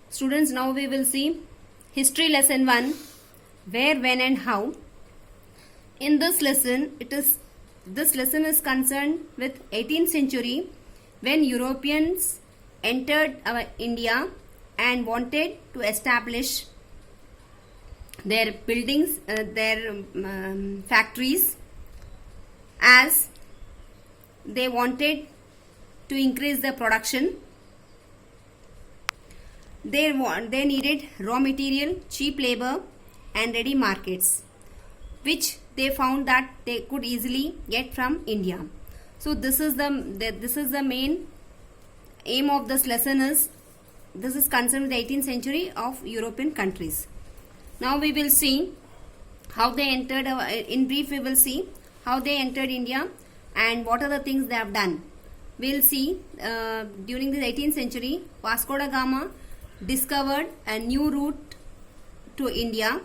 Students, now we will see history lesson 1, where, when and how. In this lesson, this lesson is concerned with 18th century when Europeans entered our India and wanted to establish their buildings, their factories, as they wanted to increase the production. They needed raw material, cheap labor and ready markets, which they found that they could easily get from India. So this is the main aim of this lesson. This is concerned with the 18th century of European countries. Now we will see how they entered, in brief we will see how they entered India and what are the things they have done. We will see during the 18th century, Vasco da Gama discovered a new route to India.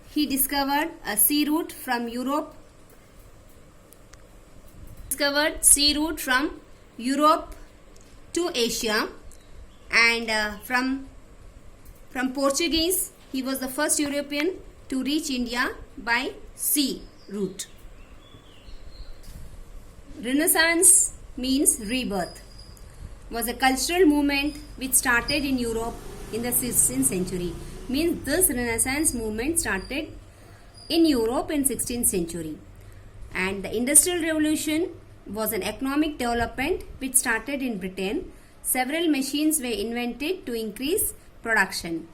He discovered a sea route from Europe. To Asia, and from Portuguese, he was the first European to reach India by sea route. Renaissance means rebirth. Was a cultural movement which started in Europe in the 16th century. Means this Renaissance movement started in Europe in 16th century. And the Industrial Revolution was an economic development which started in Britain. Several machines were invented to increase production.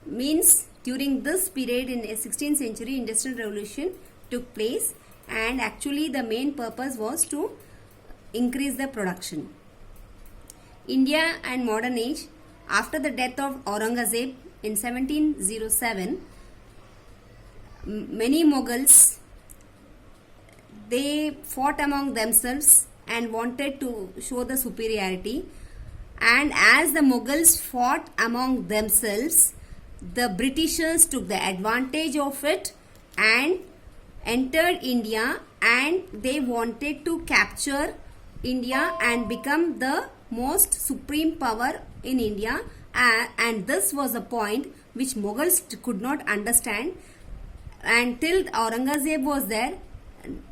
Means during this period in the 16th century, Industrial Revolution took place, and actually the main purpose was to increase the production. India and modern age. After the death of Aurangzeb in 1707, many Mughals, they fought among themselves and wanted to show the superiority, and as the Mughals fought among themselves, the Britishers took the advantage of it and entered India, and they wanted to capture India and become the most supreme power in India, and this was a point which Mughals could not understand, and till Aurangzeb was there,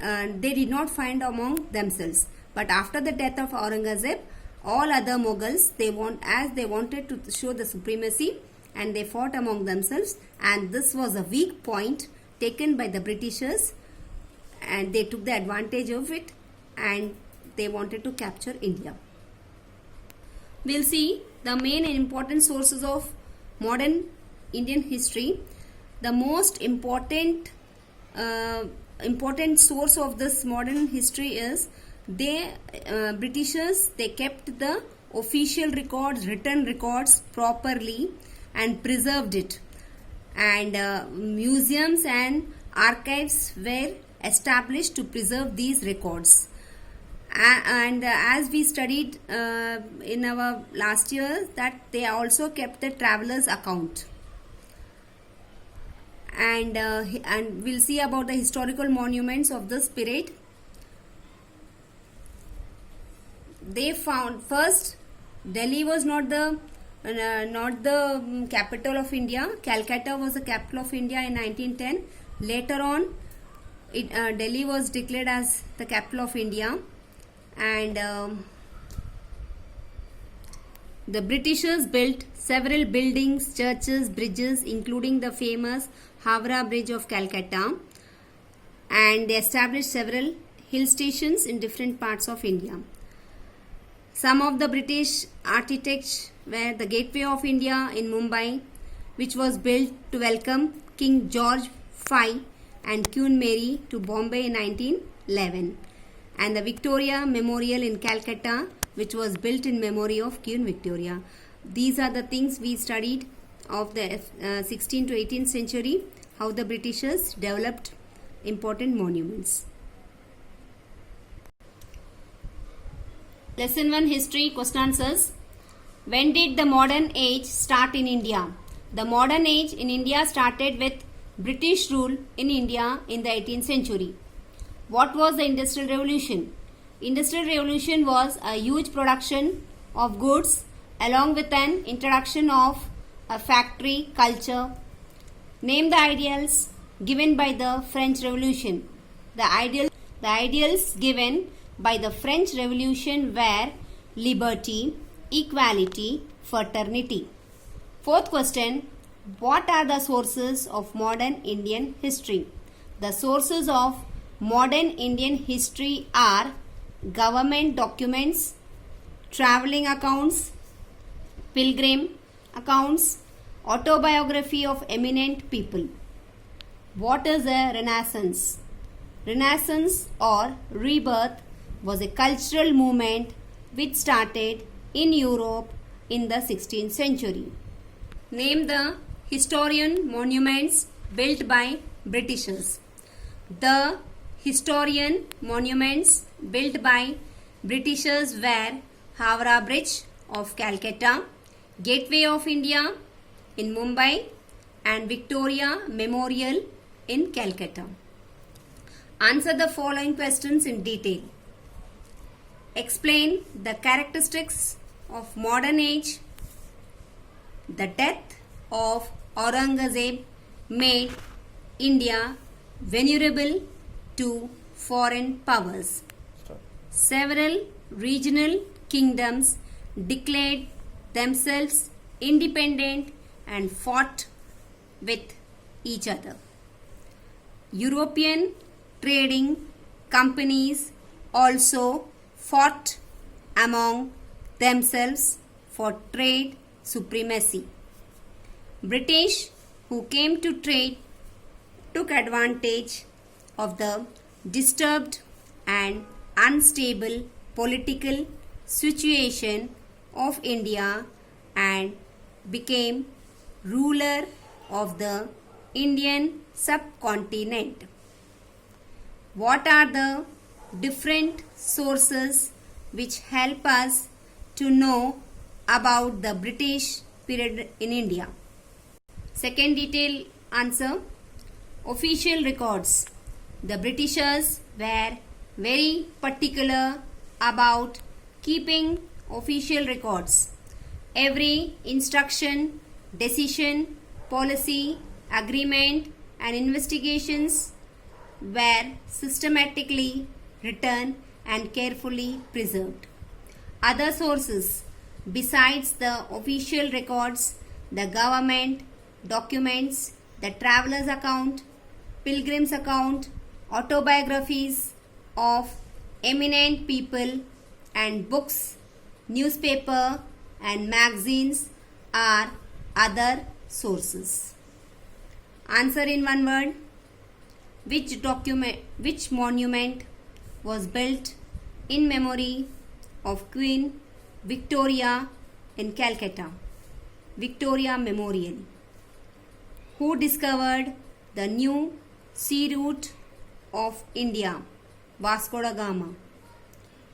they did not find among themselves. But after the death of Aurangzeb, all other Mughals, they wanted to show the supremacy, and they fought among themselves, and this was a weak point taken by the Britishers, and they took the advantage of it, and they wanted to capture India. We'll see the main and important sources of modern Indian history. The most important source of this modern history is Britishers. They kept the official records, written records properly and preserved it, and museums and archives were established to preserve these records. And as we studied in our last year, that they also kept the travelers account, and we'll see about the historical monuments of this period. They found first Delhi was not the capital of India. Calcutta was the capital of India in 1910. Later on, Delhi was declared as the capital of India. And the Britishers built several buildings, churches, bridges, including the famous Howrah Bridge of Calcutta, and they established several hill stations in different parts of India. Some of the British architects were the Gateway of India in Mumbai, which was built to welcome King George V and Queen Mary to Bombay in 1911. And the Victoria Memorial in Calcutta, which was built in memory of Queen Victoria. These are the things we studied of the 16th to 18th century, how the Britishers developed important monuments. Lesson 1 History Question Answers. When did the modern age start in India? The modern age in India started with British rule in India in the 18th century. What was the Industrial Revolution? Industrial Revolution was a huge production of goods along with an introduction of a factory culture. Name the ideals given by the French Revolution. The ideals given by the French Revolution were liberty, equality, fraternity. Fourth question, what are the sources of modern Indian history? The sources of modern Indian history are government documents, travelling accounts, pilgrim accounts, autobiography of eminent people. What is a Renaissance? Renaissance or rebirth was a cultural movement which started in Europe in the 16th century. Name the historian monuments built by Britishers. The historian monuments built by Britishers were Howrah Bridge of Calcutta, Gateway of India in Mumbai, and Victoria Memorial in Calcutta. Answer the following questions in detail. Explain the characteristics of modern age. The death of Aurangzeb made India vulnerable to foreign powers. Several regional kingdoms declared themselves independent and fought with each other. European trading companies also fought among themselves for trade supremacy. British, who came to trade, took advantage of the disturbed and unstable political situation of India and became ruler of the Indian subcontinent. What are the different sources which help us to know about the British period in India? Second detailed answer, official records. The Britishers were very particular about keeping official records. Every instruction, decision, policy, agreement and investigations were systematically written and carefully preserved. Other sources besides the official records, the government documents, the traveler's account, pilgrim's account, autobiographies of eminent people and books, newspaper and magazines are other sources. Answer in one word. Which monument was built in memory of Queen Victoria in Calcutta? Victoria Memorial. Who discovered the new sea route of India? Vasco da Gama.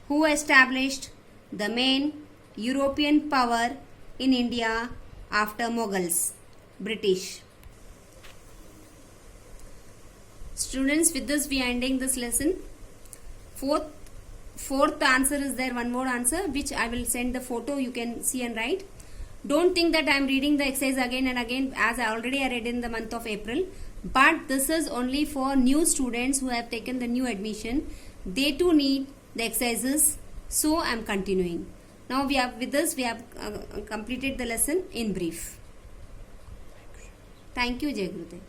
Who established the main European power in India after Mughals? British. Students, with this we are ending this lesson. Fourth answer is there, one more answer which I will send the photo, you can see and write. Don't think that I am reading the exercise again and again, as I already read in the month of April. But this is only for new students who have taken the new admission. They too need the exercises, so I am continuing. Now we have completed the lesson in brief. Thank you, Jai Gurudev.